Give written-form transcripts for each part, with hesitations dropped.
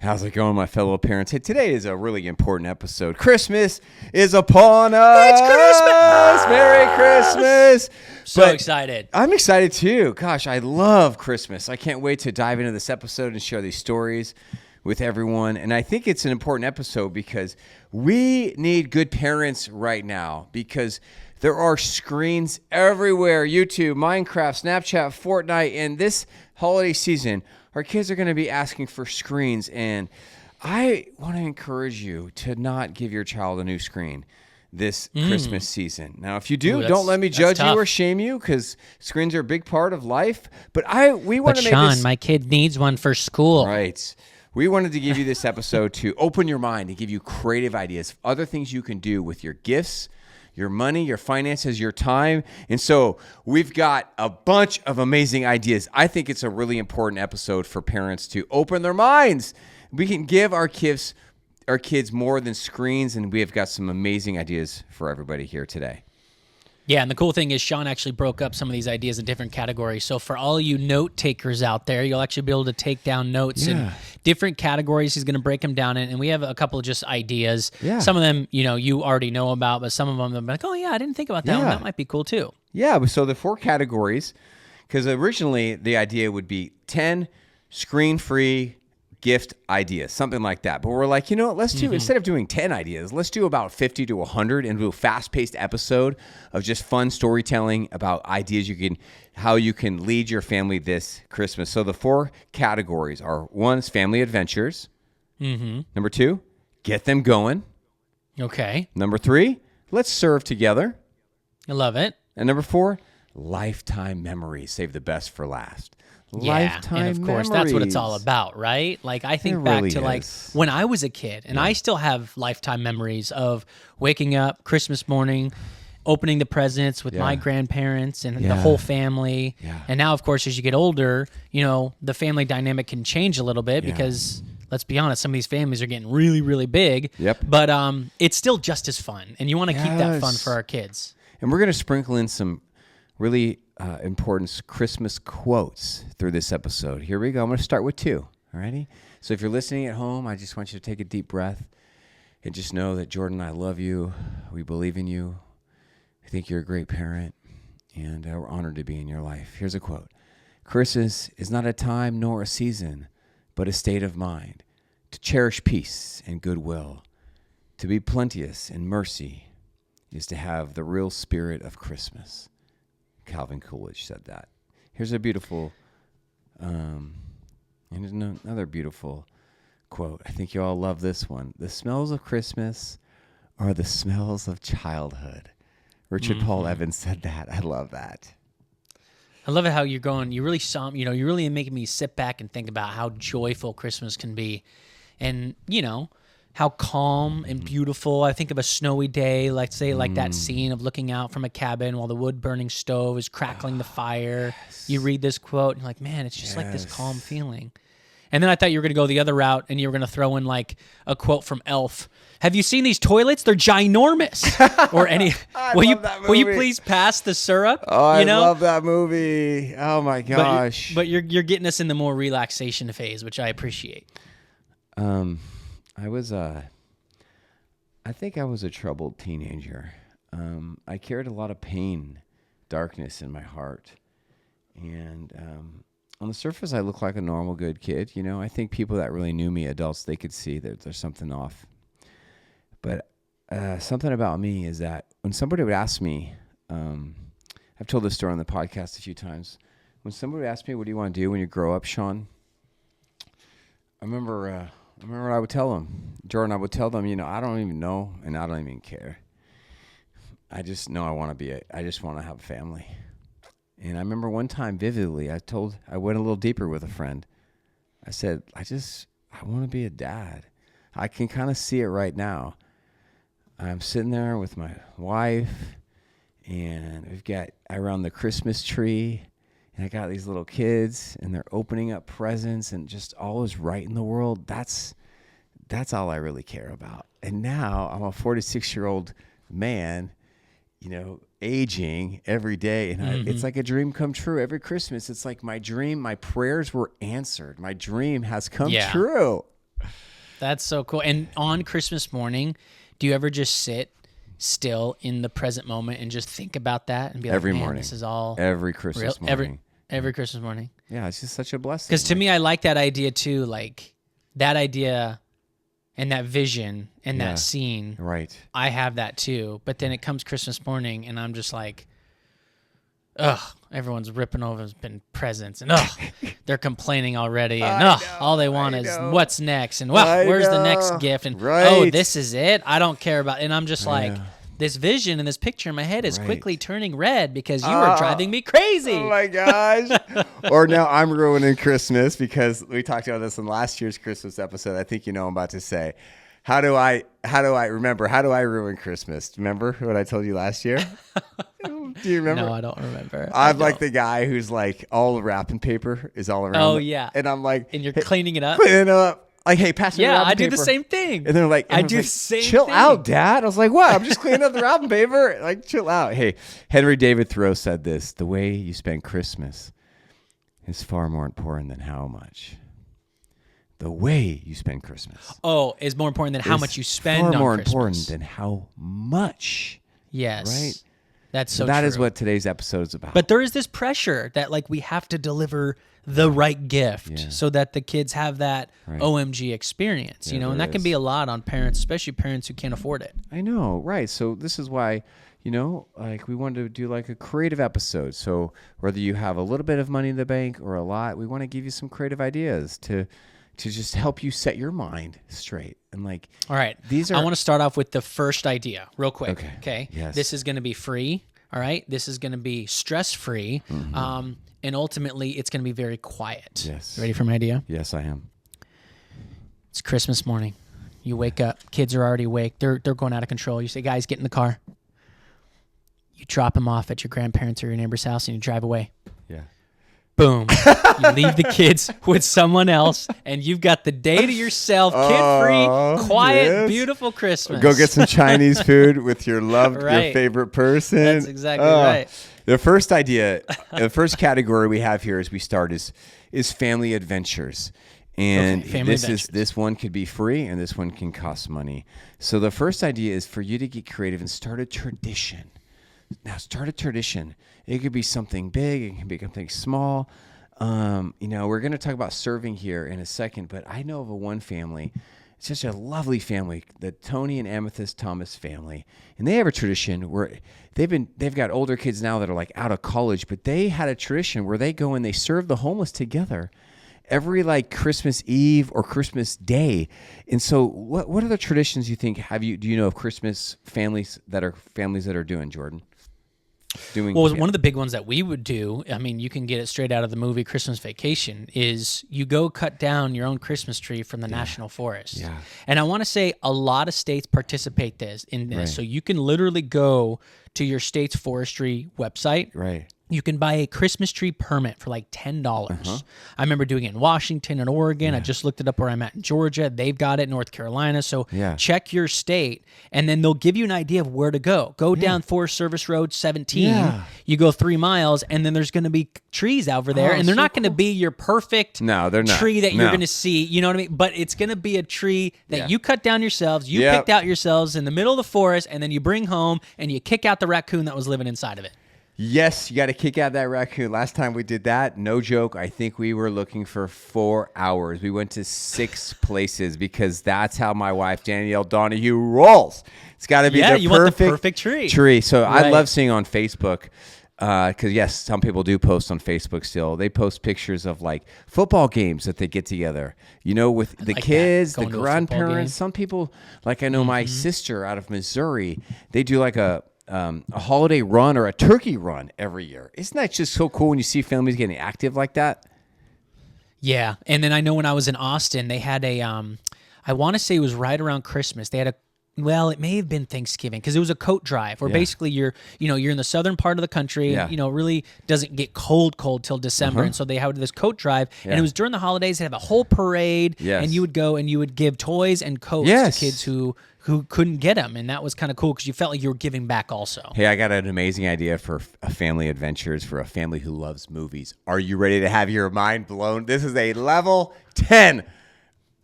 How's it going, my fellow parents? Hey, today is a really important episode. Christmas is upon us. It's Christmas! Merry Christmas! So excited. I'm excited too. Gosh, I love Christmas. I can't wait to dive into this episode and share these stories with everyone. And I think it's an important episode because we need good parents right now because there are screens everywhere. YouTube, Minecraft, Snapchat, Fortnite, and this holiday season, our kids are going to be asking for screens. And I want to encourage you to not give your child a new screen this Christmas season. Now, if you do, don't let me judge you or shame you because screens are a big part of life. But we want to make Sean, this... my kid needs one for school. Right. We wanted to give you this episode to open your mind, to give you creative ideas, other things you can do with your gifts, your money, your finances, your time. And so we've got a bunch of amazing ideas. I think it's a really important episode for parents to open their minds. We can give our kids more than screens, and we have got some amazing ideas for everybody here today. Yeah, and the cool thing is Sean actually broke up some of these ideas in different categories. So for all you note takers out there, you'll actually be able to take down notes in different categories. He's going to break them down in, and we have a couple of just ideas. Yeah. Some of them, you already know about, but some of them, like, oh yeah, I didn't think about that one. That might be cool too. Yeah, so the 4 categories, because originally the idea would be 10 screen-free gift ideas, something like that. But we're like, let's do, instead of doing 10 ideas, let's do about 50 to 100 and do a fast-paced episode of just fun storytelling about ideas how you can lead your family this Christmas. So the 4 categories are: 1 is family adventures. Number 2, get them going. Okay. Number 3, let's serve together. I love it. And number 4, lifetime memories. Save the best for last. Lifetime and of course, memories. that's what it's all about, right? Like, I think back to like when I was a kid, and I still have lifetime memories of waking up Christmas morning, opening the presents with my grandparents and the whole family. Yeah. And now, of course, as you get older, the family dynamic can change a little bit because, let's be honest, some of these families are getting really, really big. Yep. But it's still just as fun, and you want to keep that fun for our kids. And we're going to sprinkle in some really important Christmas quotes through this episode. Here we go. I'm going to start with 2. All righty? So if you're listening at home, I just want you to take a deep breath and just know that Jordan and I love you. We believe in you. I think you're a great parent, and we're honored to be in your life. Here's a quote. Christmas is not a time nor a season, but a state of mind, to cherish peace and goodwill, to be plenteous in mercy is to have the real spirit of Christmas. Calvin Coolidge said that. Here's a beautiful, and another beautiful quote. I think you all love this one. The smells of Christmas are the smells of childhood. Richard Paul Evans said that. I love that. I love it how you're going. You really you're really making me sit back and think about how joyful Christmas can be, and how calm and beautiful. I think of a snowy day, like that scene of looking out from a cabin while the wood-burning stove is crackling the fire. Yes. You read this quote, and you're like, man, it's just like this calm feeling. And then I thought you were going to go the other route, and you were going to throw in like a quote from Elf. Have you seen these toilets? They're ginormous. Or any. Will you please pass the syrup? Oh, I love that movie. Oh my gosh. But you're getting us in the more relaxation phase, which I appreciate. I think I was a troubled teenager. I carried a lot of pain, darkness in my heart. And on the surface, I look like a normal, good kid. I think people that really knew me, adults, they could see that there's something off. But something about me is that when somebody would ask me, I've told this story on the podcast a few times. When somebody would ask me, what do you want to do when you grow up, Sean? I remember what I would tell them. Jordan, I would tell them, I don't even know, and I don't even care. I just know I just want to have a family. And I remember one time vividly, I went a little deeper with a friend. I said, I want to be a dad. I can kind of see it right now. I'm sitting there with my wife, and we've got around the Christmas tree, and I got these little kids, and they're opening up presents, and just all is right in the world. That's all I really care about. And now I'm a 46-year-old man, aging every day. And it's like a dream come true every Christmas. It's like my dream, my prayers were answered. My dream has come true. That's so cool. And on Christmas morning, do you ever just sit still in the present moment and just think about that and be like, Every man, morning. this is all Every Christmas real? morning. Every Christmas morning. Yeah, it's just such a blessing. Because to me, I like that idea too. Like that idea and that vision and that scene. Right. I have that too. But then it comes Christmas morning and I'm just like, ugh, everyone's ripping over been presents and they're complaining already and all they want is what's next and where's the next gift and this is it. I don't care about and I'm just like this vision and this picture in my head is quickly turning red because you are driving me crazy. Oh my gosh. Or now I'm ruining Christmas because we talked about this in last year's Christmas episode. I think you know what I'm about to say. How do I ruin Christmas? Remember what I told you last year? Do you remember? No, I don't remember. I'm like the guy who's like all the wrapping paper is all around. Oh yeah. And I'm like, and you're cleaning it up. Cleaning it up. Like, hey, pass me the wrapping I do paper. the same thing. And they're like, I do the same chill thing. out, Dad. I was like, what? I'm just cleaning up the wrapping paper. Like, chill out. Hey, Henry David Thoreau said this: the way you spend Christmas is far more important than how much. The way you spend Christmas. Is more important than how much you spend on Far more Christmas. important than how much. Yes. Right? That's so That true. is what today's episode is about. But there is this pressure that like we have to deliver the right gift so that the kids have that OMG experience, you know, and that can be a lot on parents, especially parents who can't afford it. I know, right? So this is why, you know, like we wanted to do like a creative episode. So whether you have a little bit of money in the bank or a lot, we want to give you some creative ideas to just help you set your mind straight. And like, all right, I want to start off with the first idea real quick. Okay. Yes. This is going to be free. All right. This is going to be stress-free. And ultimately it's going to be very quiet. Yes. Ready for my idea? Yes, I am. It's Christmas morning. You wake up. Kids are already awake. They're going out of control. You say, guys, get in the car. You drop them off at your grandparents' or your neighbor's house and you drive away. Yeah. Boom. You leave the kids with someone else, and you've got the day to yourself, kid-free, quiet, beautiful Christmas. Go get some Chinese food with your loved, your favorite person. That's exactly right. The first idea, the first category we have here as we start is family adventures. And this one could be free and this one can cost money. So the first idea is for you to get creative and start a tradition. Now, start a tradition. It could be something big. It can be something small. You know, we're going to talk about serving here in a second, but I know of one family. It's such a lovely family, the Tony and Amethyst Thomas family. And they have a tradition where they've got older kids now that are like out of college, but they had a tradition where they go and they serve the homeless together every like Christmas Eve or Christmas Day. And so what are the traditions you think do you know of Christmas families that are doing, Jordan? One of the big ones that we would do, I mean, you can get it straight out of the movie Christmas Vacation, is you go cut down your own Christmas tree from the National Forest. Yeah. And I want to say a lot of states participate in this. Right. So you can literally go to your state's forestry website. Right. You can buy a Christmas tree permit for like $10. I remember doing it in Washington and Oregon. I just looked it up where I'm at in Georgia. They've got it in North Carolina. So check your state, and then they'll give you an idea of where to go. Go down Forest Service Road 17. Yeah. You go 3 miles, and then there's going to be trees over there, and they're not going to be your perfect tree that you're going to see. You know what I mean? But it's going to be a tree that you cut down yourselves, you picked out yourselves in the middle of the forest, and then you bring home, and you kick out the raccoon that was living inside of it. Yes, you got to kick out that raccoon. Last time we did that, no joke, I think we were looking for 4 hours. We went to 6 places because that's how my wife, Danielle Donohue, rolls. It's got to be you want the perfect tree. So I love seeing on Facebook, because, yes, some people do post on Facebook still. They post pictures of, like, football games that they get together, you know, with the kids, the grandparents. Some people, like I know my sister out of Missouri, they do like a holiday run or a turkey run every year. Isn't that just so cool when you see families getting active like that? Yeah. And then I know when I was in Austin, they had I want to say it was right around Christmas. They had it may have been Thanksgiving because it was a coat drive where basically you're in the southern part of the country. Yeah. It really doesn't get cold till December. And so they had this coat drive and it was during the holidays. They have a whole parade and you would go and you would give toys and coats to kids who couldn't get them. And that was kind of cool because you felt like you were giving back also. Hey, I got an amazing idea for a family adventures for a family who loves movies. Are you ready to have your mind blown? This is a level 10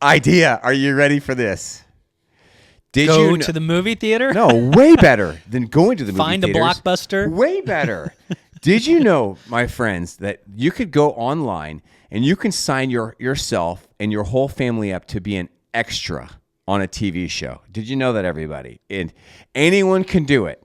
idea. Are you ready for this? Did Go you to the movie theater? No, way better than going to the movie Find a theaters. Blockbuster? Way better. Did you know, my friends, that you could go online and you can sign yourself and your whole family up to be an extra on a TV show? Did you know that, everybody? And anyone can do it.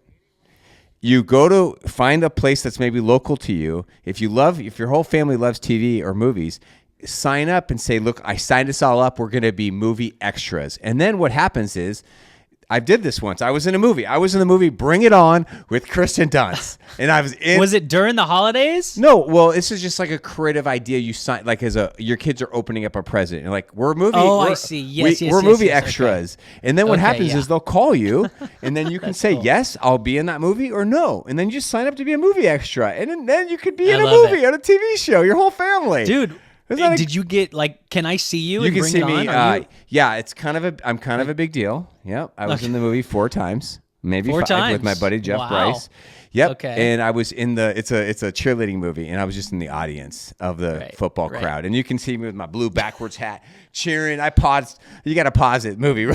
You go to find a place that's maybe local to you. If your whole family loves TV or movies, sign up and say, look, I signed us all up. We're going to be movie extras. And then what happens is, I did this once. I was in a movie. I was in the movie Bring It On with Kristen Dunst. And I was in. Was it during the holidays? No, well, this is just like a creative idea you sign, like your kids are opening up a present. And like, we're a movie. Oh, I see. Yes, we're movie yes, extras. Okay. And then what happens is they'll call you, and then you can say, cool. yes, I'll be in that movie, or no. And then you just sign up to be a movie extra. And then you could be in a movie, on a TV show, your whole family. Dude. Did you get can I see you? You can Bring see It me. On? Yeah, it's I'm kind of a big deal. Yep, I was in the movie 4 times, maybe 4 5 times with my buddy Jeff Wow. Bryce. Yep. Okay. And I was in it's a cheerleading movie, and I was just in the audience of the football crowd, and you can see me with my blue backwards hat cheering. I paused. You got to pause it. Movie.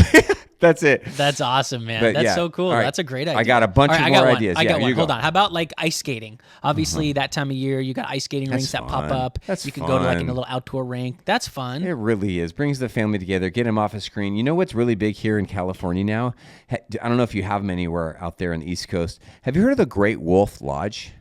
That's it. That's awesome, man. But That's so cool. Right. That's a great idea. I got a bunch of more ideas. I got one. You Hold go. on. How about like ice skating? Obviously, that time of year, you got ice skating rinks that pop fun. up. That's you can go to like fun. a little outdoor rink. That's fun. It really is. Brings the family together. Get them off a screen. You know what's really big here in California now? I don't know if you have them anywhere out there on the East Coast. Have you heard of the Great Wolf Lodge?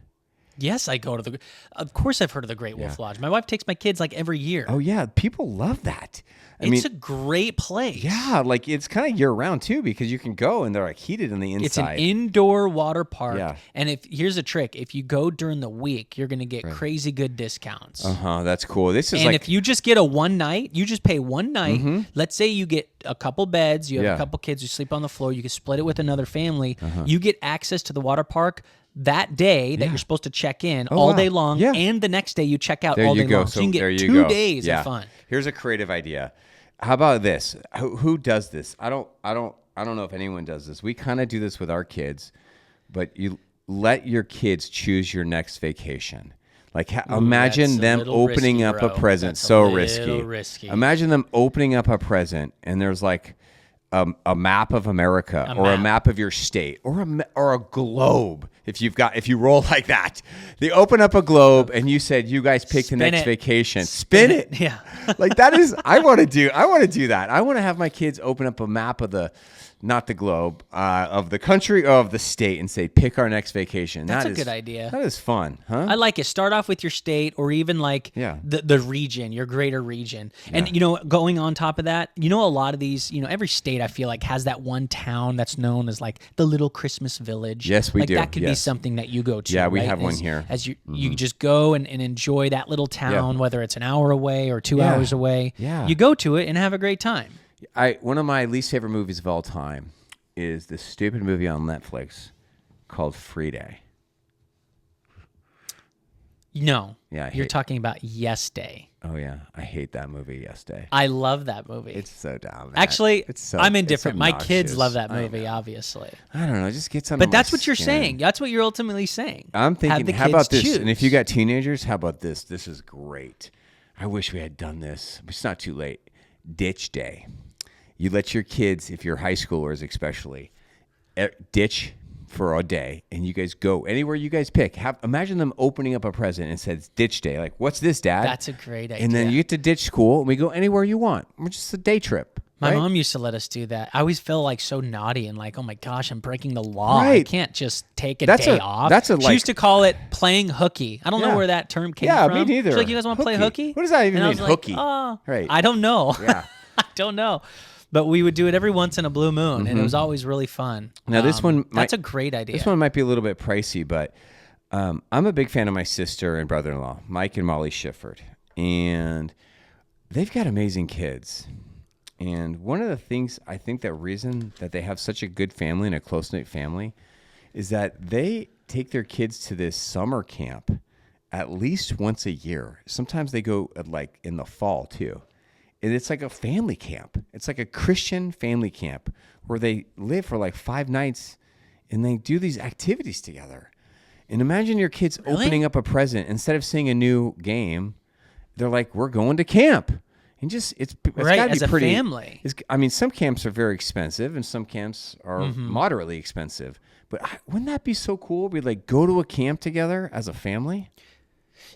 Yes, I go to the. Of course, I've heard of the Great Wolf Lodge. My wife takes my kids like every year. Oh yeah, people love that. It's a great place. Yeah, like it's kind of year round too, because you can go and they're like heated on the inside. It's an indoor water park. Yeah. And here's a trick: if you go during the week, you're gonna get crazy good discounts. That's cool. This is And if you just get a one night, you just pay one night. Let's say you get a couple beds, you have a couple kids, you sleep on the floor, you can split it with another family. You get access to the water park that day that you're supposed to check in all day long, and the next day you check out all day long. So you can get 2 days of fun. Here's a creative idea. How about this? Who does this? I don't know if anyone does this. We kind of do this with our kids, but you let your kids choose your next vacation. Like imagine them opening up a present. So risky. Imagine them opening up a present, and there's like a map of America, a map of your state, or a globe. If you roll like that, they open up a globe, and you said you guys pick the next vacation. Spin it. Yeah. Like that is. I want to do that. I want to have my kids open up a map of not the globe, of the country or of the state, and say, pick our next vacation. That's a good idea. That is fun, huh? I like it. Start off with your state, or even like the region, your greater region. And, going on top of that, a lot of these, every state I feel like has that one town that's known as like the little Christmas village. Yes, we do. That could be something that you go to. Yeah, we have one here. As you just go and enjoy that little town, whether it's an hour away or 2 hours away. Yeah. You go to it and have a great time. One of my least favorite movies of all time is this stupid movie on Netflix called Free Day. No. Yeah, you're talking about Yes Day. Oh yeah, I hate that movie. Yes Day. I love that movie. It's so dumb. Actually, I'm indifferent. My kids love that movie, obviously. I don't know. It just gets on. But that's what you're saying. That's what you're ultimately saying. I'm thinking, how about this? Choose. And if you got teenagers, how about this? This is great. I wish we had done this. But it's not too late. Ditch Day. You let your kids, if you're high schoolers especially, ditch for a day, and you guys go anywhere you guys pick. Imagine them opening up a present and says ditch day. Like, what's this, Dad? That's a great idea. And then you get to ditch school, and we go anywhere you want. We're just a day trip. My right? mom used to let us do that. I always feel like so naughty and like, oh my gosh, I'm breaking the law. Right. I can't just take a day off. She used to call it playing hooky. I don't know where that term came from. Yeah, me neither. She's like, you guys want to play hooky? What does that even mean, I was hooky? Like, oh, right. I don't know. Yeah. I don't know. But we would do it every once in a blue moon, and it was always really fun. Now, this one... that's a great idea. This one might be a little bit pricey, but I'm a big fan of my sister and brother-in-law, Mike and Molly Schifford. And they've got amazing kids. And one of the things, I think that reason that they have such a good family and a close-knit family is that they take their kids to this summer camp at least once a year. Sometimes they go like in the fall, too. And it's like a family camp. It's like a Christian family camp where they live for like 5 nights and they do these activities together. And imagine your kids opening up a present. Instead of seeing a new game, they're like, we're going to camp. and just it's Right, got to as be a pretty. family. I mean, some camps are very expensive, and some camps are Mm-hmm. moderately expensive. But wouldn't that be so cool? We like go to a camp together as a family.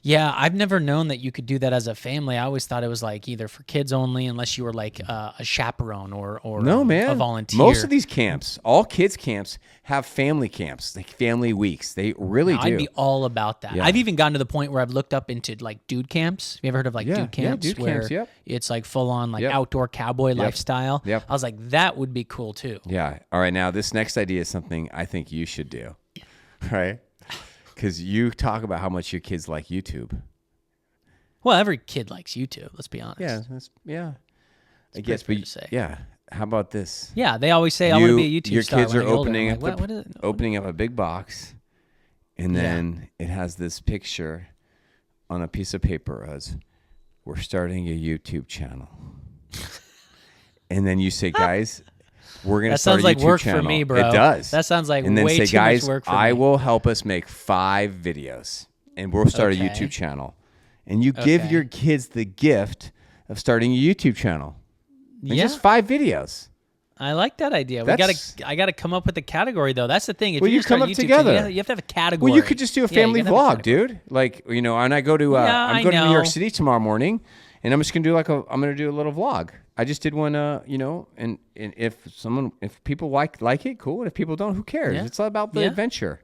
Yeah, I've never known that you could do that as a family. I always thought it was like either for kids only, unless you were like a chaperone or No, a man. volunteer. Most of these camps, all kids camps, have family camps, like family weeks. They really Now, do. I'd be all about that. Yeah. I've even gotten to the point where I've looked up into like dude camps. Have you ever heard of like Yeah, dude yeah, camps? dude where camps, yep. it's like full on like Yep. outdoor cowboy lifestyle. Yep. I was like, that would be cool too. Yeah. All right. Now, this next idea is something I think you should do, right? Because you talk about how much your kids like YouTube. Well, every kid likes YouTube. Let's be honest. Yeah. I pretty guess, fair but to say. yeah. How about this? Yeah, they always say I want to be a YouTube Your star. kids when are I get older. opening I'm up like, what is it? opening up a big box, and Yeah. then it has this picture on a piece of paper as we're starting a YouTube channel. And then you say, guys, we're going to That start sounds a like YouTube work channel. for me, bro. It does. That sounds like and then way say, too guys, much work for I me. will help us make 5 videos, and we'll start Okay. a YouTube channel. And you give Okay. your kids the gift of starting a YouTube channel. And Yeah. just 5 videos. I like that idea. That's- I gotta come up with a category though. That's the thing. If Well, you're you gonna start come up YouTube together. channel, you have to have a category. Well, you could just do a Yeah, you family gotta have a vlog, category. dude. Like, and I go to Yeah, I'm I going to New York know. City tomorrow morning, and I'm just gonna do I'm gonna do a little vlog. I just did one, and if people like it, cool. And if people don't, who cares? Yeah. It's all about the Yeah. adventure.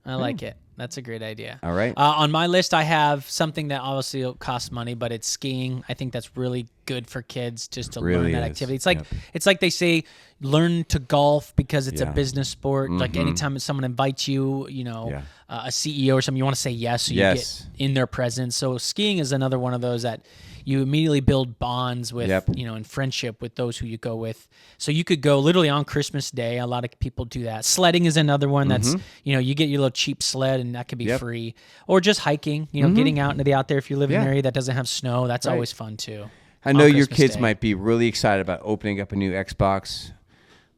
I like it. That's a great idea. All right. On my list, I have something that obviously will cost money, but it's skiing. I think that's really good for kids just to Really learn that is. activity. Yep. It's like they say, learn to golf because it's Yeah. a business sport. Like anytime someone invites you, Yeah. a CEO or something, you want to say yes, so you Yes. get in their presence. So skiing is another one of those that you immediately build bonds with, Yep. and friendship with those who you go with. So you could go literally on Christmas Day. A lot of people do that. Sledding is another one that's, you get your little cheap sled and that could be Yep. free. Or just hiking, getting out into the out there. If you live in Yeah. an area that doesn't have snow, that's Right. always fun too. I know on your Christmas kids Day. might be really excited about opening up a new Xbox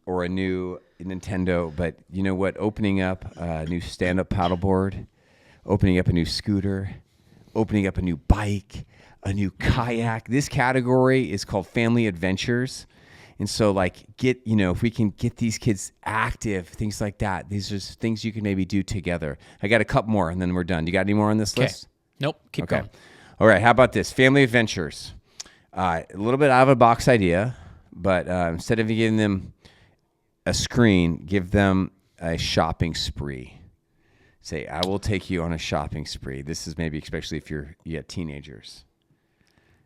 or a new Nintendo, but you know what? Opening up a new stand-up paddleboard, opening up a new scooter, opening up a new bike, a new kayak. This category is called family adventures. And so if we can get these kids active, things like that, these are things you can maybe do together. I got a couple more and then we're done. You got any more on this list? Nope. Keep Okay. going. All right. How about this? Family adventures. A little bit out of a box idea, but instead of giving them a screen, give them a shopping spree. Say, I will take you on a shopping spree. This is maybe especially if you got teenagers.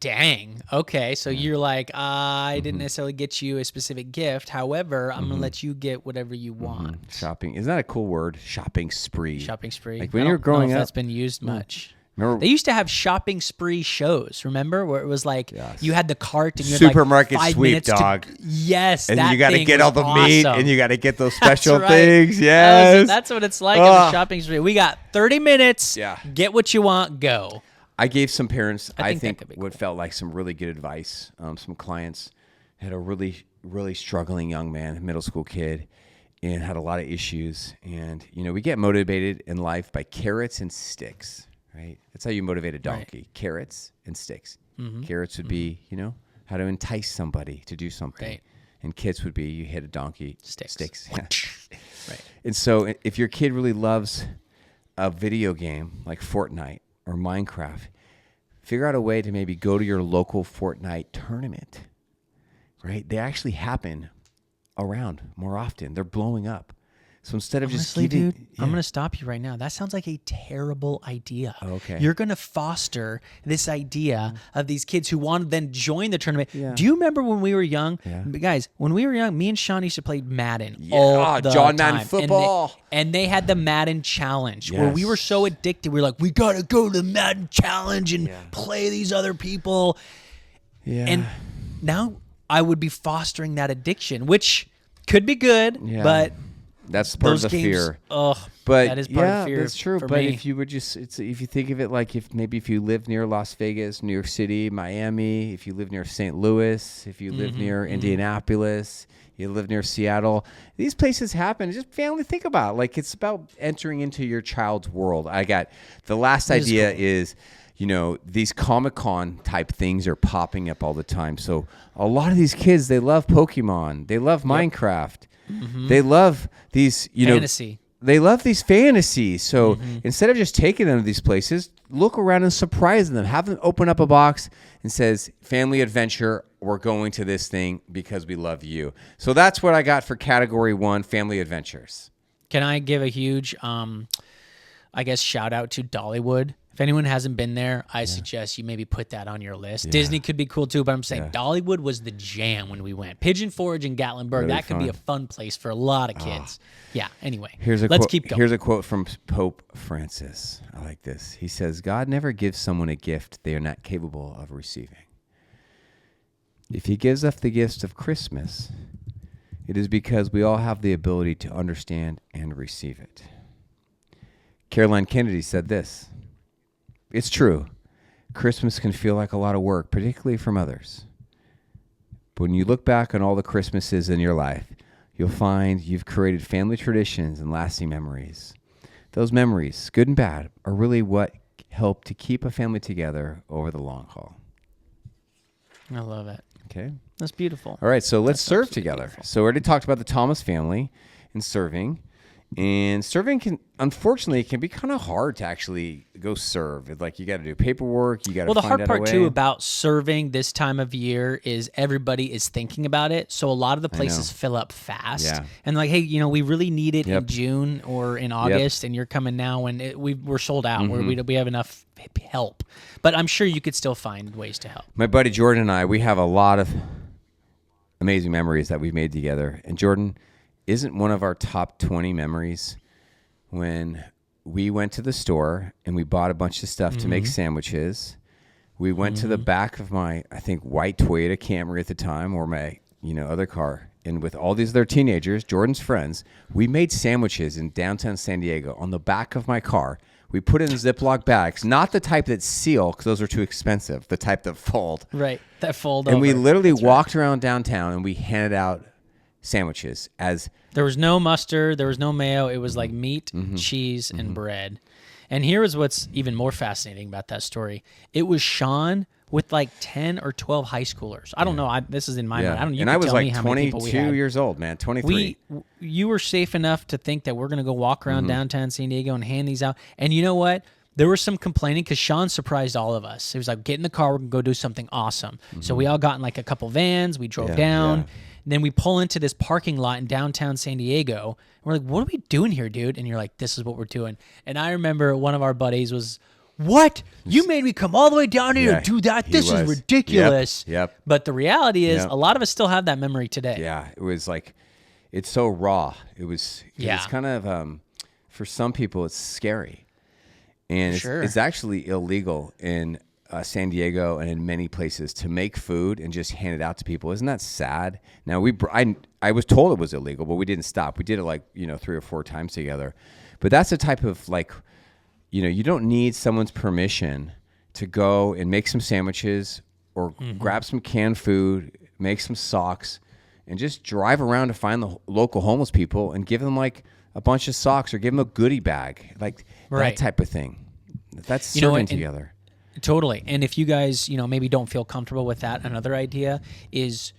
Dang. Okay. So you're like, I didn't necessarily get you a specific gift. However, I'm going to let you get whatever you want. Shopping. Isn't that a cool word? Shopping spree. Shopping spree. Like when I you were don't know growing if up. that's been used much. Remember, They used to have shopping spree shows, remember? Where it was like Yes. you had the cart and you had Supermarket like 5 sweep, minutes dog. Yes, and that you got to thing get was all the meat awesome. and you got to get those That's special right. things. Yes. That's what it's like in the Ugh. shopping spree. We got 30 minutes. Yeah. Get what you want, go. I gave some parents, I I think that think, could be what cool. felt like some really good advice. Some clients had a really, really struggling young man, middle school kid, and had a lot of issues. And, we get motivated in life by carrots and sticks, right? That's how you motivate a donkey. Carrots and sticks. Carrots would be, how to entice somebody to do something. Right. And kids would be, you hit a donkey. Sticks. Yeah. Right. And so if your kid really loves a video game like Fortnite or Minecraft, figure out a way to maybe go to your local Fortnite tournament, right? They actually happen around more often. They're blowing up. So instead of Honestly, just giving, dude, I'm going to stop you right now. That sounds like a terrible idea. Okay. You're going to foster this idea of these kids who want to then join the tournament. Yeah. Do you remember when we were young? Yeah. Guys, when we were young, me and Sean used to play Madden Yeah. all the John time. Madden football. And they had the Madden Challenge where we Yes. were so addicted. We were like, we got to go to the Madden Challenge and play these other people. yeah. And now I would be fostering that addiction, which could be good, Yeah. but that's part of those the games, fear. Ugh, But that is part yeah, of fear. that's true. For But me. if you would if you think of it like if you live near Las Vegas, New York City, Miami, if you live near St. Louis, if you live near Indianapolis, you live near Seattle, these places happen. Just family, think about it. Like it's about entering into your child's world. I got the last idea is these Comic-Con type things are popping up all the time. So a lot of these kids, they love Pokemon. They love Minecraft. They love these, Fantasy. they love these fantasies. So instead of just taking them to these places, look around and surprise them. Have them open up a box and says, family adventure, we're going to this thing because we love you. So that's what I got for category 1, family adventures. Can I give a huge, shout out to Dollywood? If anyone hasn't been there, I suggest you maybe put that on your list. Disney could be cool too, but I'm saying Dollywood was the jam when we went. Pigeon Forge and Gatlinburg, Really that could be a fun place for a lot of kids. Yeah, anyway, let's keep going. Here's a quote from Pope Francis. I like this. He says, God never gives someone a gift they are not capable of receiving. If he gives us the gifts of Christmas, it is because we all have the ability to understand and receive it. Caroline Kennedy said this. It's true. Christmas can feel like a lot of work, particularly from others. But when you look back on all the Christmases in your life, you'll find you've created family traditions and lasting memories. Those memories, good and bad, are really what help to keep a family together over the long haul. I love it. Okay. That's beautiful. All right, so let's serve together. Beautiful. So we already talked about the Thomas family and serving. And serving can be kind of hard to actually go serve. It's like you got to do paperwork. You got to the find hard out part a way. too about serving this time of year is everybody is thinking about it. So a lot of the places fill up fast. Yeah. And like, hey, we really need it in June or in August, and you're coming now when we're sold out. We have enough help. But I'm sure you could still find ways to help. My buddy Jordan and I, we have a lot of amazing memories that we've made together. And Jordan, isn't one of our top 20 memories when we went to the store and we bought a bunch of stuff to make sandwiches. We went to the back of my, I think, white Toyota Camry at the time, or my, other car. And with all these other teenagers, Jordan's friends, we made sandwiches in downtown San Diego on the back of my car. We put it in Ziploc bags, not the type that seal, because those are too expensive, the type that fold. Right, that fold and over. We literally walked around downtown and we handed out sandwiches as there was no mustard, there was no mayo. It was like meat, cheese, and bread. And here is what's even more fascinating about that story. It was Sean with like 10 or 12 high schoolers. I don't know. This is in my mind. I don't. You and can I was tell me like how many people we 22 had. years old, man. 23. You were safe enough to think that we're going to go walk around downtown San Diego and hand these out. And you know what? There was some complaining because Sean surprised all of us. He was like, get in the car. We're going to go do something awesome. So we all got in like a couple vans. We drove down. Yeah. Then we pull into this parking lot in downtown San Diego. And we're like, what are we doing here, dude? And you're like, this is what we're doing. And I remember one of our buddies was, what? You made me come all the way down here to do that? This is ridiculous. Yep. But the reality is a lot of us still have that memory today. Yeah. It was like, it's so raw. It's kind of, for some people, it's scary. And it's actually illegal in San Diego and in many places to make food and just hand it out to people. Isn't that sad? Now I was told it was illegal, but we didn't stop. We did it like 3 or 4 times together. But that's the type of you don't need someone's permission to go and make some sandwiches or grab some canned food, make some socks, and just drive around to find the local homeless people and give them like a bunch of socks or give them a goodie bag, like that type of thing. That's serving together. Totally. And if you guys, maybe don't feel comfortable with that, another idea is,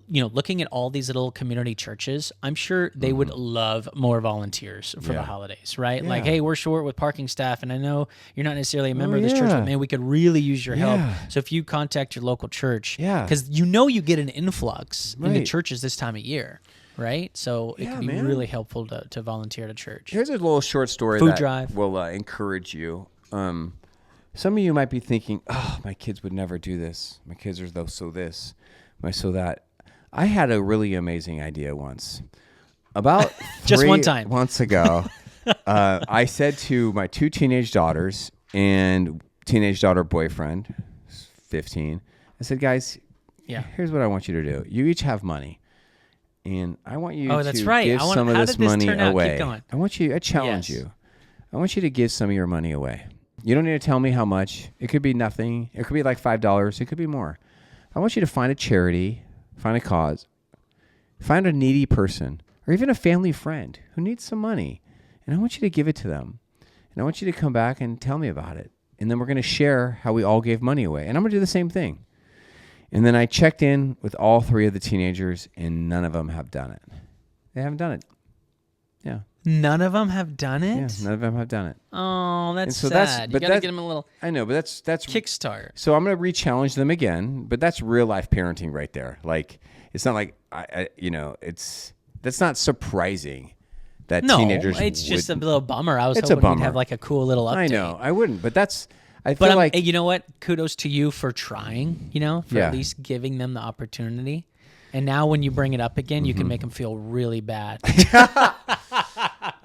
looking at all these little community churches, I'm sure they would love more volunteers for the holidays, right? Yeah. Like, hey, we're short with parking staff, and I know you're not necessarily a member of this church, but man, we could really use your help. So if you contact your local church, because you get an influx in the churches this time of year. Right? So it can be really helpful to volunteer at a church. Here's a little short story Food that drive. will encourage you. Some of you might be thinking, oh, my kids would never do this. My kids are so this, so that. I had a really amazing idea once. About just one time. Months ago, I said to my 2 teenage daughters and teenage daughter boyfriend, 15, I said, guys, here's what I want you to do. You each have money. And I want you to give some of this money away. I challenge you. I want you to give some of your money away. You don't need to tell me how much. It could be nothing. It could be like $5. It could be more. I want you to find a charity, find a cause, find a needy person, or even a family friend who needs some money. And I want you to give it to them. And I want you to come back and tell me about it. and then we're going to share how we all gave money away. And I'm going to do the same thing. And then I checked in with all 3 of the teenagers, and none of them have done it. They haven't done it. Yeah. None of them have done it? Yeah, none of them have done it. Oh, that's so sad. You got to get them a little I know, but that's kickstart. So I'm going to re-challenge them again, but that's real life parenting right there. Like, it's not like that's not surprising that teenagers. It's just a little bummer. I was It's a hoping we'd bummer. have like a cool little update. I know, I wouldn't, but I But feel like you know what? Kudos to you for trying. For Yeah. at least giving them the opportunity. And now when you bring it up again, you can make them feel really bad.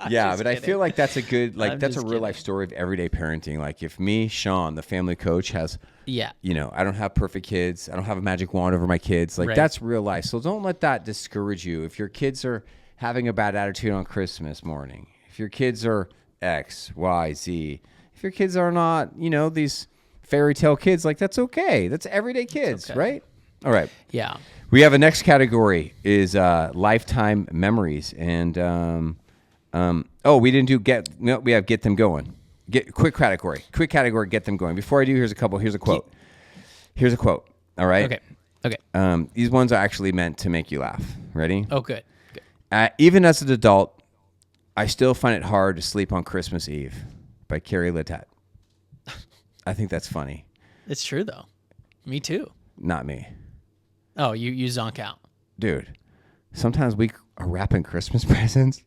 yeah, but I feel like that's a good, I'm that's a just real life story of everyday parenting. Like if me, Sean, the family coach, has, Yeah. I don't have perfect kids. I don't have a magic wand over my kids. Like Right. that's real life. So don't let that discourage you. If your kids are having a bad attitude on Christmas morning, if your kids are X, Y, Z, if your kids are not, these fairy tale kids, like that's okay. That's everyday kids, okay. right? All right. Yeah. We have a next category is lifetime memories, and we didn't do we have get them going. Quick category, get them going. Before I do, here's a quote. Here's a quote. All right. Okay. These ones are actually meant to make you laugh. Ready? Oh, good. Even as an adult, I still find it hard to sleep on Christmas Eve by Carrie Littett. I think that's funny. It's true though. Me too. Not me. Oh, you zonk out. Dude, sometimes we are wrapping Christmas presents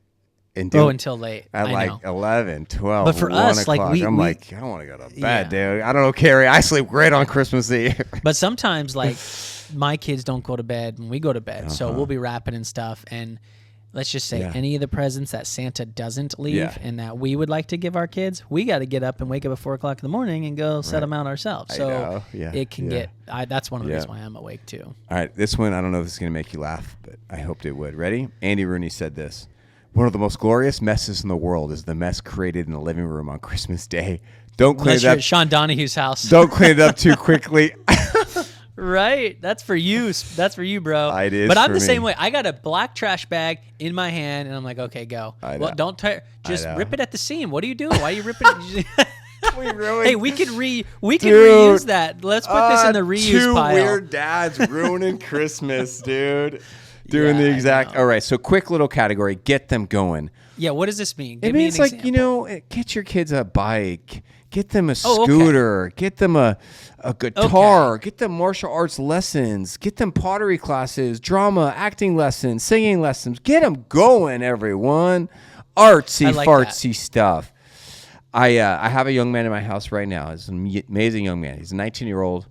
and until late. At I like know. 11, 12, But for 1 us, like, o'clock. we- I'm we- like, I want to go to bed, dude. I don't know, Carrie. I sleep great on Christmas Eve. But sometimes, like, my kids don't go to bed when we go to bed. So Uh-huh. we'll be wrapping and stuff. And let's just say Yeah. any of the presents that Santa doesn't leave Yeah. and that we would like to give our kids, we got to get up and wake up at 4 o'clock in the morning and go set them out ourselves. I So know. Yeah. it can Yeah. that's one of the Yeah. reasons why I'm awake too. All right, this one, I don't know if it's going to make you laugh, but I hoped it would. Ready? Andy Rooney said this. One of the most glorious messes in the world is the mess created in the living room on Christmas Day. Don't clean Unless it you're up. at Sean Donohue's house. Don't clean it up too quickly. Right. That's for you. That's for you, bro. It is But I'm for the same me. way. I got a black trash bag in my hand, and I'm like, okay, go. I Well, know. don't just know. rip it at the seam. What are you doing? Why are you ripping it? We really, Hey, we can Dude. reuse that. Let's put this in the reuse two pile. weird dads ruining Christmas, dude. Doing Yeah, the I exact. know. All right, so quick little category. Get them going. Yeah, what does this mean? It Give me means an like example. get your kids a bike, get them a Oh, okay. scooter, get them a guitar, get them martial arts lessons, get them pottery classes, drama, acting lessons, singing lessons. Get them going, everyone. Artsy, I like fartsy stuff. I have a young man in my house right now. He's an amazing young man. He's a 19-year-old,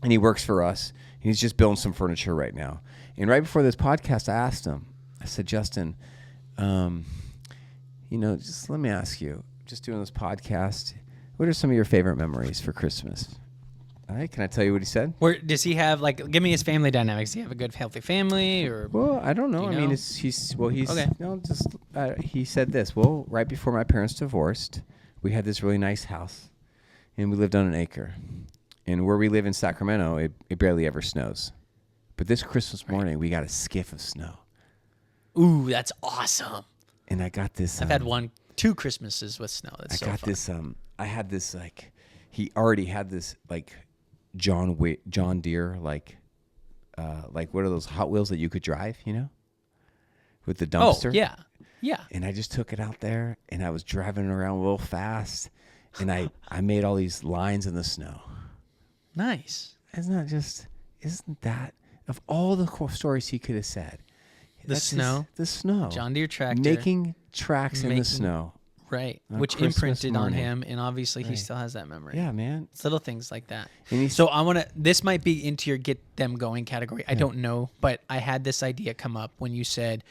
and he works for us. He's just building some furniture right now. And right before this podcast, I asked him. I said, Justin, just let me ask you, just doing this podcast, what are some of your favorite memories for Christmas? All right, can I tell you what he said? Where does he have give me his family dynamics? Does he have a good, healthy family, or Well, I don't know. Do you I mean, know? he's Okay. he said this. Well, right before my parents divorced, we had this really nice house, and we lived on an acre. And where we live in Sacramento, it barely ever snows. But this Christmas morning, we got a skiff of snow. ooh, that's awesome. And I got this. I've had 2 Christmases with snow. That's so fun. This. I had this he already had this John Deere what are those Hot Wheels that you could drive? With the dumpster. Oh, yeah. Yeah. And I just took it out there, and I was driving around real fast, and I made all these lines in the snow. Nice. Isn't that of all the cool stories he could have said? The snow. The snow. John Deere tractor. Making tracks in the snow. Right. on Which Christmas imprinted on morning. him, and obviously he Right. still has that memory. Yeah, man. It's little things like that. And he's- So I want to. This might be into your get them going category. I don't know, but I had this idea come up when you said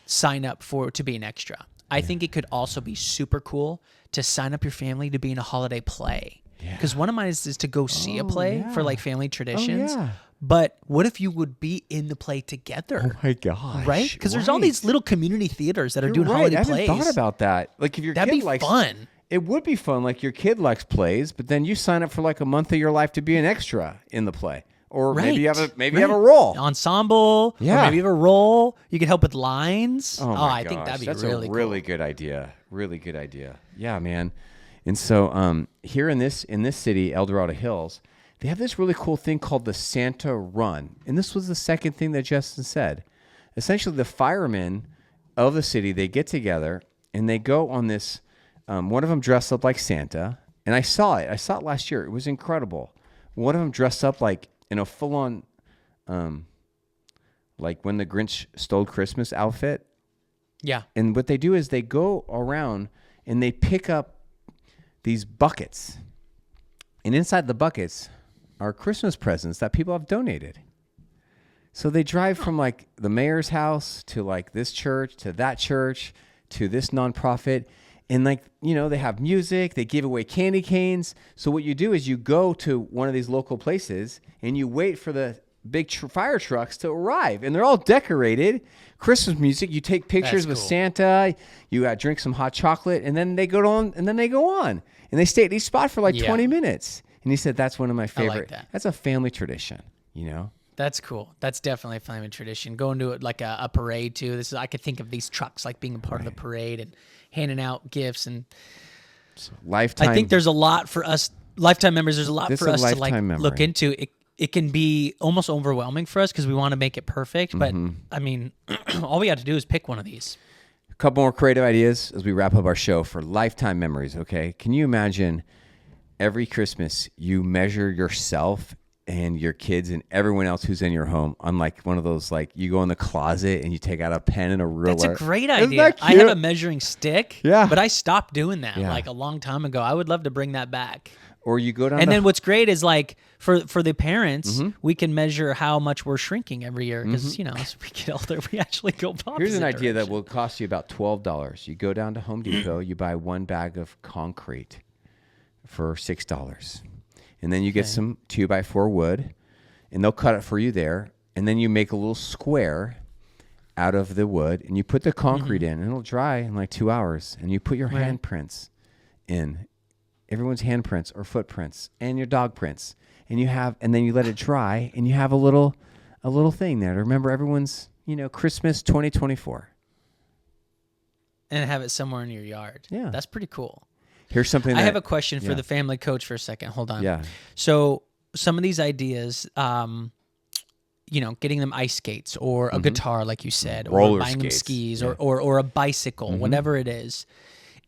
sign up to be an extra. I think it could also be super cool to sign up your family to be in a holiday play. Yeah. Because one of mine is to go see a play for yeah. family traditions. yeah. But what if you would be in the play together? Oh my gosh. Right? Because there's all Right. these little community theaters that are You're doing right. holiday I haven't plays. thought about that. Like if your That'd kid be likes fun. It would be fun. Like your kid likes plays, but then you sign up for a month of your life to be an extra in the play, or maybe you have a role. Ensemble. Yeah. Or maybe you have a role. You can help with lines. Oh my I think gosh, that'd be that's really a cool. really good idea. Really good idea. Yeah, man. And so here in this city, El Dorado Hills, they have this really cool thing called the Santa Run. And this was the second thing that Justin said. Essentially, the firemen of the city, they get together and they go on this. One of them dressed up like Santa. And I saw it. I saw it last year. It was incredible. One of them dressed up like in a full-on, like when the Grinch Stole Christmas outfit. Yeah. And what they do is they go around and they pick up these buckets. And inside the buckets are Christmas presents that people have donated. So they drive from like the mayor's house to like this church to that church to this nonprofit. And like, they have music, they give away candy canes. So what you do is you go to one of these local places and you wait for the big fire trucks to arrive. And they're all decorated. Christmas music, you take pictures with Santa, you drink some hot chocolate, and then they go on. And they stay at each spot for like 20 minutes. And he said, that's one of my favorite. I like that. That's a family tradition, That's cool. That's definitely a family tradition. Going to it like a parade too. I could think of these trucks like being a part of the parade and handing out gifts. And so lifetime. I think there's a lot for us lifetime members. There's a lot for us to like look into. It can be almost overwhelming for us because we want to make it perfect. But I mean, all we have to do is pick one of these. A couple more creative ideas as we wrap up our show for lifetime memories. Okay, can you imagine every Christmas you measure yourself and your kids and everyone else who's in your home on like one of those, like you go in the closet and you take out a pen and a ruler. That's a great idea. I have a measuring stick, but I stopped doing that like a long time ago. I would love to bring that back. Or you go down. And then what's great is like for the parents, we can measure how much we're shrinking every year because as we get older, we actually go opposite Here's an idea direction. that will cost you about $12. You go down to Home Depot, you buy one bag of concrete for $6. And then you get some 2x4 wood, and they'll cut it for you there. And then you make a little square out of the wood, and you put the concrete in, and it'll dry in like 2 hours. And you put your handprints in, everyone's handprints or footprints, and your dog prints, and then you let it dry, and you have a little thing there to remember everyone's Christmas 2024. And have it somewhere in your yard. Yeah, that's pretty cool. Here's something I have a question for the family coach for a second. Hold on. Yeah. So some of these ideas, getting them ice skates or a guitar, like you said, roller or buying skates. them skis or a bicycle, whatever it is.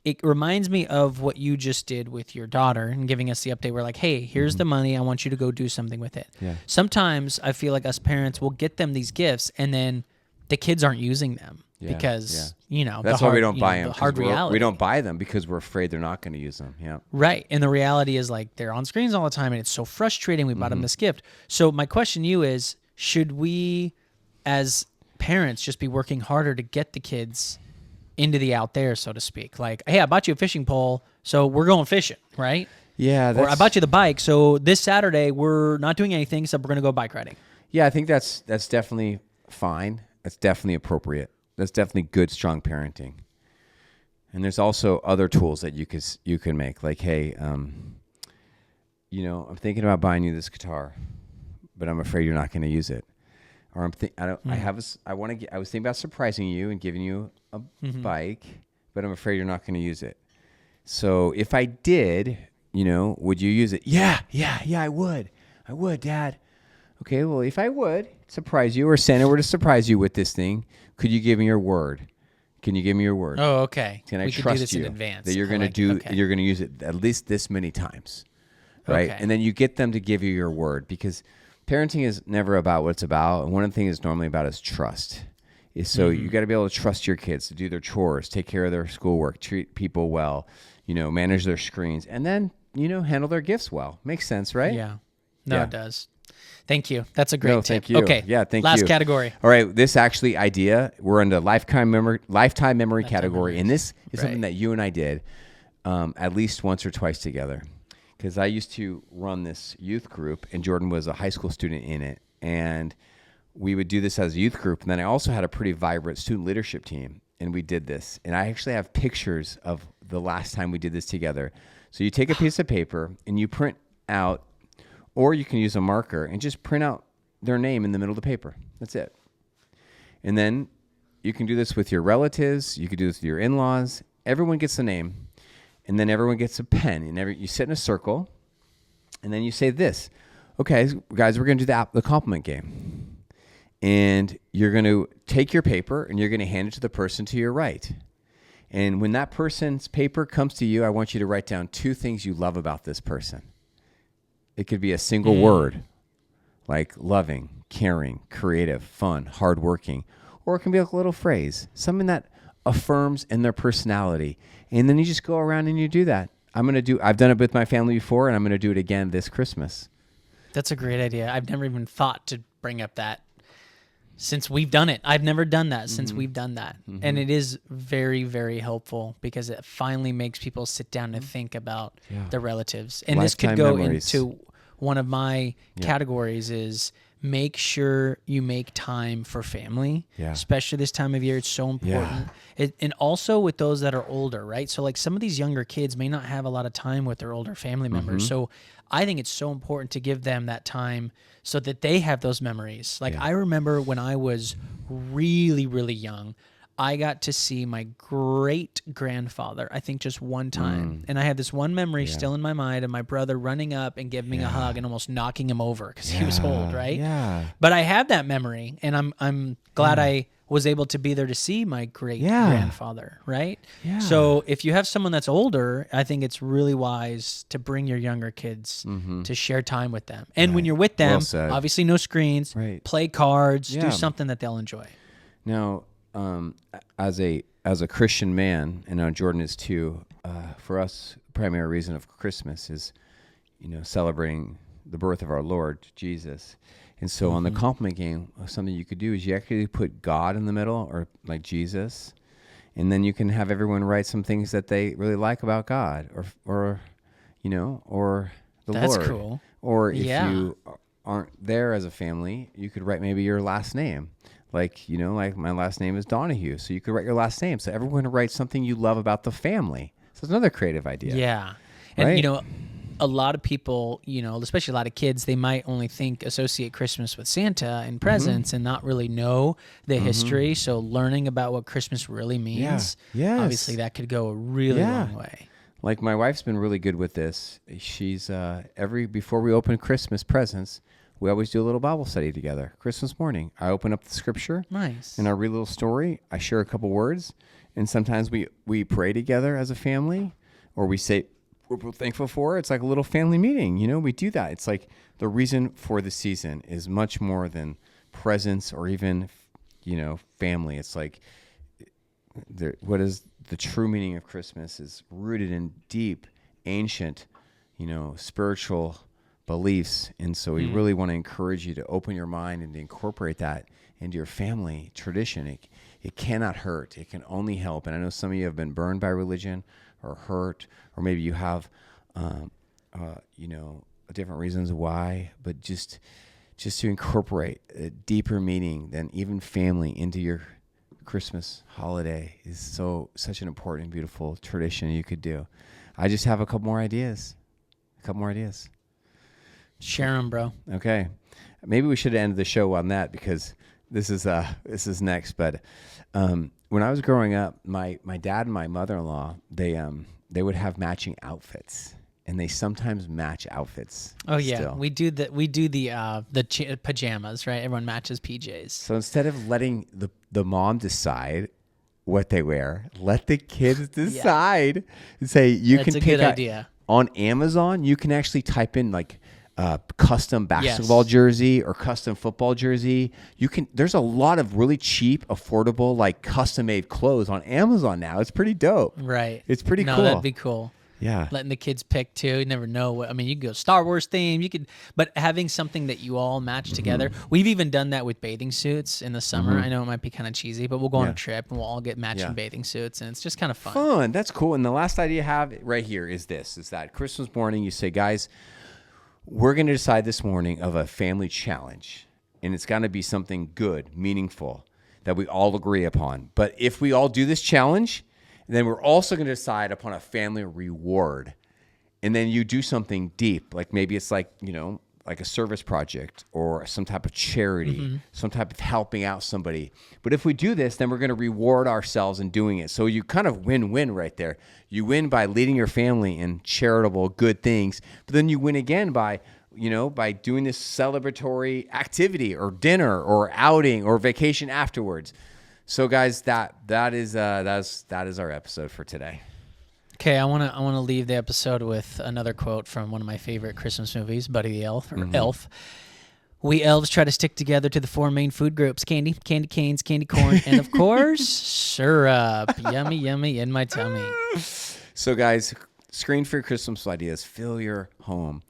It reminds me of what you just did with your daughter and giving us the update. We're like, hey, here's the money. I want you to go do something with it. Yeah. Sometimes I feel like us parents will get them these gifts and then the kids aren't using them. Because, that's why we don't buy them. The hard reality. We don't buy them because we're afraid they're not going to use them. Yeah. Right. And the reality is like they're on screens all the time and it's so frustrating. We bought them this gift. So my question to you is, should we as parents just be working harder to get the kids into the out there, so to speak? Like, hey, I bought you a fishing pole, so we're going fishing, right? Yeah. Or I bought you the bike, so this Saturday we're not doing anything except we're going to go bike riding. Yeah, I think that's definitely fine. That's definitely appropriate. That's definitely good, strong parenting. And there's also other tools that you can make. Like, hey, I'm thinking about buying you this guitar, but I'm afraid you're not going to use it. Or I was thinking about surprising you and giving you a bike, but I'm afraid you're not going to use it. So if I did, would you use it? Yeah, I would. I would, Dad. Okay, well, if I would surprise you or Santa were to surprise you with this thing, could you give me your word? Can you give me your word? Oh, okay. Can I we trust could do this you in advance. that you're going to you're going to use it at least this many times, right? Okay. And then you get them to give you your word, because parenting is never about what it's about. And one of the things it's normally about is trust. So you got to be able to trust your kids to do their chores, take care of their schoolwork, treat people well, manage their screens, and then handle their gifts well. Makes sense, right? Yeah. No, it does. Thank you. That's a great tip. Thank you. Okay. Yeah, thank you. Last category. All right. This actually idea, we're in the lifetime memory category. And this is something that you and I did at least once or twice together. Because I used to run this youth group, and Jordan was a high school student in it. And we would do this as a youth group. And then I also had a pretty vibrant student leadership team. And we did this. And I actually have pictures of the last time we did this together. So you take a piece of paper and you print out, or you can use a marker and just print out their name in the middle of the paper. That's it. And then you can do this with your relatives. You could do this with your in-laws. Everyone gets a name. and then everyone gets a pen, and you sit in a circle, and then you say this. Okay, guys, we're going to do the compliment game. And you're going to take your paper, and you're going to hand it to the person to your right. And when that person's paper comes to you, I want you to write down 2 things you love about this person. It could be a single word, like loving, caring, creative, fun, hardworking. Or it can be like a little phrase, something that affirms in their personality. And then you just go around and you do that. I've done it with my family before, and I'm going to do it again this Christmas. That's a great idea. I've never even thought to bring up that since we've done it. I've never done that since we've done that. And it is very, very helpful because it finally makes people sit down and think about their relatives. And this could go into one of my categories is make sure you make time for family, especially this time of year. It's so important. And also with those that are older, right? So like some of these younger kids may not have a lot of time with their older family members. So I think it's so important to give them that time so that they have those memories. Like I remember when I was really, really young, I got to see my great grandfather, I think just one time. And I have this one memory still in my mind of my brother running up and giving me a hug and almost knocking him over because he was old, right? Yeah. But I have that memory, and I'm glad I was able to be there to see my great grandfather, right? Yeah. So if you have someone that's older, I think it's really wise to bring your younger kids to share time with them. And when you're with them, obviously no screens, play cards, do something that they'll enjoy. Now, as a Christian man, and now Jordan is too, for us, the primary reason of Christmas is, celebrating the birth of our Lord Jesus. And so on the compliment game, something you could do is you actually put God in the middle, or like Jesus, and then you can have everyone write some things that they really like about God, or the Lord. That's cool. Or if you aren't there as a family, you could write maybe your last name. Like my last name is Donohue, so you could write your last name. So everyone writes something you love about the family. So it's another creative idea. Yeah. And, right? A lot of people, especially a lot of kids, they might only associate Christmas with Santa and presents and not really know the history. So learning about what Christmas really means, obviously that could go a really long way. Like my wife's been really good with this. She's before we open Christmas presents, we always do a little Bible study together. Christmas morning, I open up the scripture. Nice. And I read a little story. I share a couple words. And sometimes we pray together as a family, or we say what we're thankful for. It's like a little family meeting. We do that. It's like the reason for the season is much more than presents or even, family. It's like what is the true meaning of Christmas is rooted in deep, ancient, spiritual beliefs. And so we really want to encourage you to open your mind and to incorporate that into your family tradition. It cannot hurt. It can only help. And I know some of you have been burned by religion or hurt, or maybe you have, different reasons why, but just to incorporate a deeper meaning than even family into your Christmas holiday is such an important and beautiful tradition you could do. I just have a couple more ideas. Share them, bro. Okay. Maybe we should end the show on that because this is next. But when I was growing up, my dad and my mother-in-law, they would have matching outfits, and they sometimes match outfits. Oh yeah, still. we do the pajamas, right? Everyone matches PJs. So instead of letting the mom decide what they wear, let the kids decide and say That's a good idea. On Amazon, you can actually type in like custom basketball jersey or custom football jersey. There's a lot of really cheap, affordable, like custom made clothes on Amazon now. It's pretty dope. Right. It's pretty cool. No, that'd be cool. Yeah. Letting the kids pick too. You never know you could go Star Wars theme. But having something that you all match together. We've even done that with bathing suits in the summer. I know it might be kind of cheesy, but we'll go on a trip and we'll all get matching bathing suits, and it's just kind of fun. That's cool. And the last idea I have right here is that Christmas morning you say, guys, we're going to decide this morning of a family challenge, and it's going to be something good, meaningful, that we all agree upon. But if we all do this challenge, then we're also going to decide upon a family reward. And then you do something deep, like maybe it's like, like a service project or some type of charity, some type of helping out somebody. But if we do this, then we're going to reward ourselves in doing it. So you kind of win-win right there. You win by leading your family in charitable, good things, but then you win again by doing this celebratory activity or dinner or outing or vacation afterwards. So guys, that is our episode for today. Okay, I want to leave the episode with another quote from one of my favorite Christmas movies, Buddy the Elf, or Elf. We elves try to stick together to the 4 main food groups: candy, candy canes, candy corn, and of course, syrup. Yummy, yummy in my tummy. So guys, screen-free Christmas ideas. Fill your home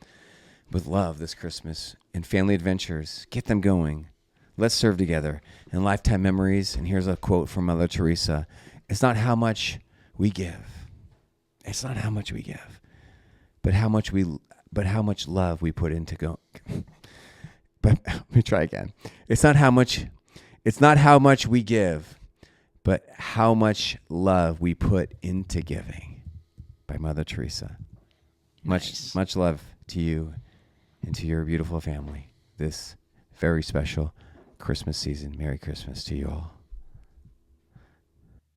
with love this Christmas and family adventures. Get them going. Let's serve together and lifetime memories. And here's a quote from Mother Teresa. It's not how much we give. It's not how much we give, but how much love we put into go. But let me try again. It's not how much we give, but how much love we put into giving. By Mother Teresa. Nice. Much love to you and to your beautiful family this very special Christmas season. Merry Christmas to you all.